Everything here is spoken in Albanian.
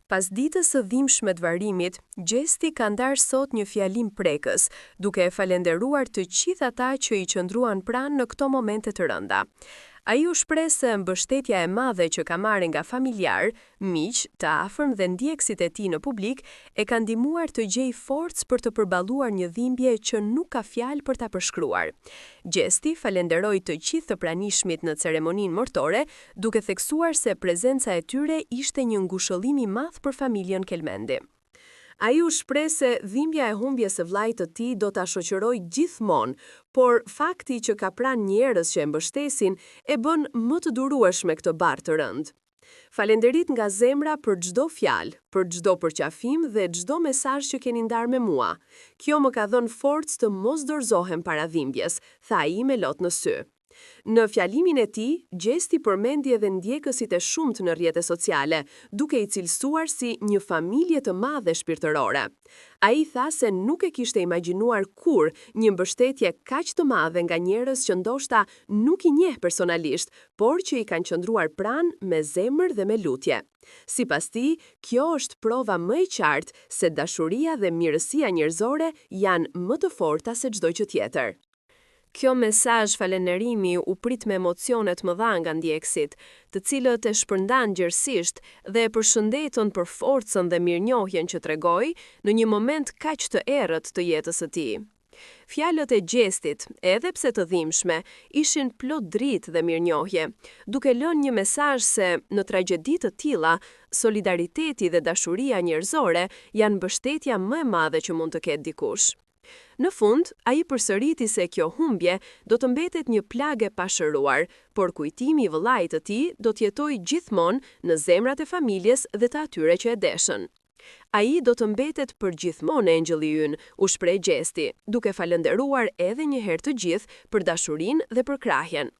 Pas ditës së dhimbshme të varrimit, Gjesti ka ndarë sot një fjalim prekës, duke e falenderuar të gjithë ata që i qëndruan pranë në këto momente të rënda. Ai u shpreh se mbështetja e madhe që ka marrë nga familjar, miq, të afërm dhe ndjekësit e tij në publik e ka ndihmuar të gjejë forcë për të përballuar një dhimbje që nuk ka fjalë për ta përshkruar. Gjesti falenderoi të gjithë të pranishmit në ceremoninë martore, duke theksuar se prezenca e tyre ishte një ngushëllim i madh për familjen Kelmendi. Ai u shpreh se dhimbja e humbjes së vllait të tij do ta shoqërojë gjithmonë, por fakti që ka pranë njerëz që e mbështesin e bën më të durueshme këtë barë të rënd. Falenderit nga zemra për çdo fjalë, për çdo përqafim dhe çdo mesazh që keni ndarë me mua. Kjo më ka dhënë forcë të mos dorëzohem para dhimbjes, tha ai me lot në sy. Në fjalimin e tij, Gjesti përmendi edhe ndjekësit e shumt në rrjete sociale, duke i cilësuar si një familje të madhe shpirtërore. Ai tha se nuk e kishte imagjinuar kur një mbështetje kaq të madhe nga njerëz që ndoshta nuk i njeh personalisht, por që i kanë qëndruar pranë me zemër dhe me lutje. Sipas tij, kjo është prova më e qartë se dashuria dhe mirësia njerëzore janë më të forta se çdo gjë tjetër. Kjo mesazh falënderimi u prit me emocione të mëdha nga ndjekësit, të cilët e shpërndan gjerësisht dhe e përshëndetën për forcën dhe mirënjohjen që tregoi në një moment kaq të errët të jetës së tij. Fjalët e Gjestit, edhe pse të dhimbshme, ishin plot dritë dhe mirënjohje, duke lënë një mesazh se në tragjedi të tilla, solidariteti dhe dashuria njerëzore janë mbështetja më e madhe që mund të ketë dikush. Në fund, ai përsëriti se kjo humbje do të mbetet një plagë e pashëruar, por kujtimi i vëllait të tij do të jetojë gjithmonë në zemrat e familjes dhe të atyre që e deshën. Ai do të mbetet përgjithmonë engjëlli ynë, u shpreh Gjesti, duke falënderuar edhe një herë të gjithë për dashurinë dhe për krahjen.